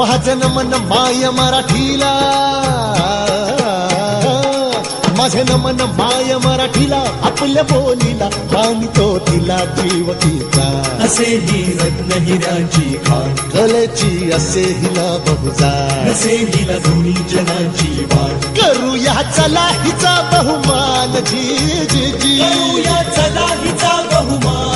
महाजन मन माय मराठीला, माझे नमन माय मराठीला, आपल्या बोलीला मानितो तिला जीव तिचा. असे ही रत्न हिराची खाण, कलेची असे हिला बहुजाण, असे हिला दोन्ही जनाची वाण. करूया चला हिचा बहुमान, जी जी जी करूया चला हिचा बहुमान.